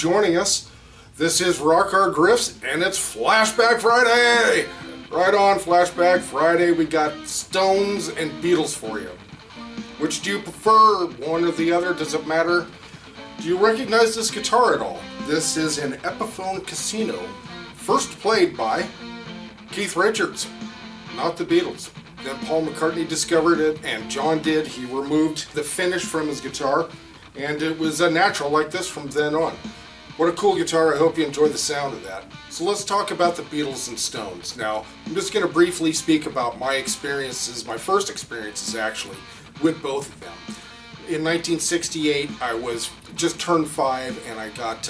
joining us. This is Rock Hard Riffs, and it's Flashback Friday! Right on Flashback Friday, we got Stones and Beatles for you. Which do you prefer, one or the other? Does it matter? Do you recognize this guitar at all? This is an Epiphone Casino, first played by Keith Richards, not the Beatles. Then Paul McCartney discovered it, and John did. He removed the finish from his guitar, and it was a natural like this from then on. What a cool guitar. I hope you enjoy the sound of that. So let's talk about the Beatles and Stones. Now, I'm just going to briefly speak about my experiences, my first experiences actually, with both of them. In 1968, I was just turned 5, and I got,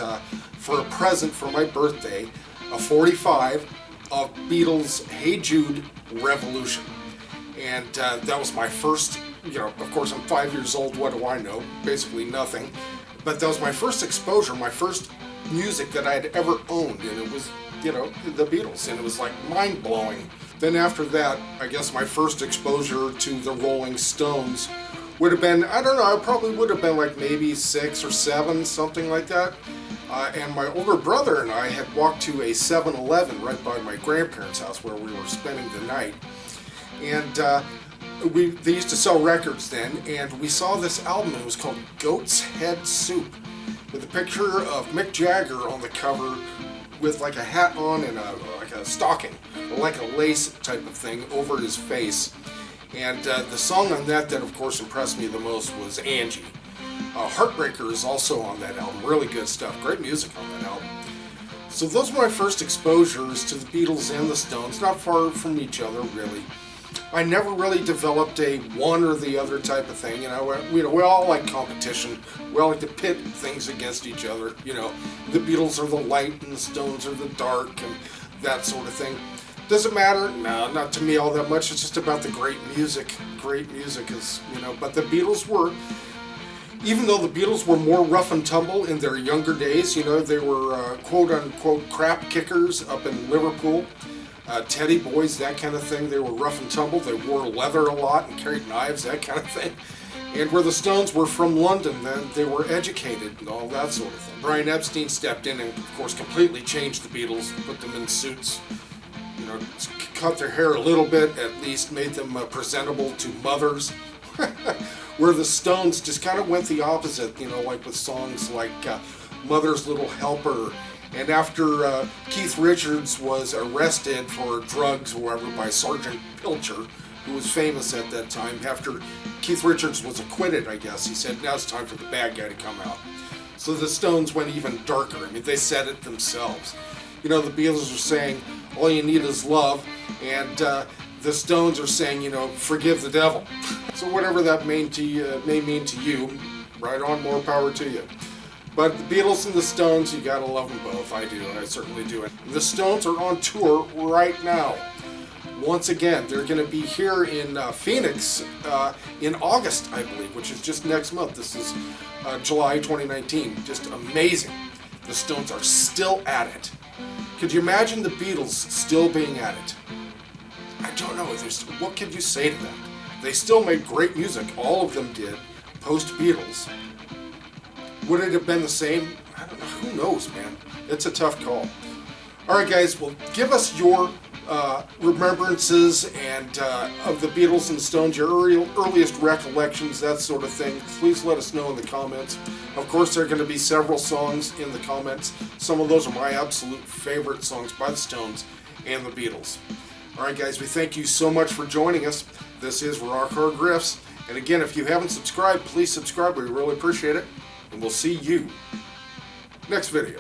for a present for my birthday, a 45 of Beatles' Hey Jude Revolution. And that was my first, of course I'm 5 years old, what do I know? Basically nothing. But that was my first exposure, my first music that I had ever owned, and it was, the Beatles, and it was like mind-blowing. Then after that, I guess my first exposure to the Rolling Stones would have been, I don't know, I probably would have been like maybe 6 or 7, something like that. And my older brother and I had walked to a 7-Eleven right by my grandparents' house where we were spending the night. And they used to sell records then, and we saw this album. It was called Goat's Head Soup, with a picture of Mick Jagger on the cover with like a hat on and like a stocking, or like a lace type of thing over his face. And the song on that of course impressed me the most was Angie. Heartbreaker is also on that album. Really good stuff. Great music on that album. So those were my first exposures to the Beatles and the Stones, not far from each other really. I never really developed a one or the other type of thing. We all like competition. We all like to pit things against each other. The Beatles are the light and the Stones are the dark and that sort of thing. Does it matter? No, not to me all that much. It's just about the great music. Great music is, but the Beatles were, even though the Beatles were more rough and tumble in their younger days, they were quote-unquote crap kickers up in Liverpool. Teddy boys, that kind of thing. They were rough and tumble. They wore leather a lot and carried knives, that kind of thing. And where the Stones were from London, then they were educated and all that sort of thing. Brian Epstein stepped in and, of course, completely changed the Beatles, put them in suits, cut their hair a little bit, at least made them presentable to mothers. Where the Stones just kind of went the opposite, like with songs like Mother's Little Helper. And after Keith Richards was arrested for drugs or whatever by Sergeant Pilcher, who was famous at that time, after Keith Richards was acquitted, I guess, he said, now it's time for the bad guy to come out. So the Stones went even darker. They said it themselves. The Beatles are saying, all you need is love, and the Stones are saying, forgive the devil. So whatever that may mean to you, right on, more power to you. But the Beatles and the Stones, you gotta love them both. I do, I certainly do. The Stones are on tour right now. Once again, they're going to be here in Phoenix in August, I believe, which is just next month. This is July 2019. Just amazing. The Stones are still at it. Could you imagine the Beatles still being at it? I don't know. What could you say to them? They still made great music. All of them did, post-Beatles. Would it have been the same? I don't know. Who knows, man? It's a tough call. All right, guys. Well, give us your remembrances and of the Beatles and the Stones, your earliest recollections, that sort of thing. Please let us know in the comments. Of course, there are going to be several songs in the comments. Some of those are my absolute favorite songs by the Stones and the Beatles. All right, guys. We thank you so much for joining us. This is Rock Hard Riffs. And again, if you haven't subscribed, please subscribe. We really appreciate it. And we'll see you next video.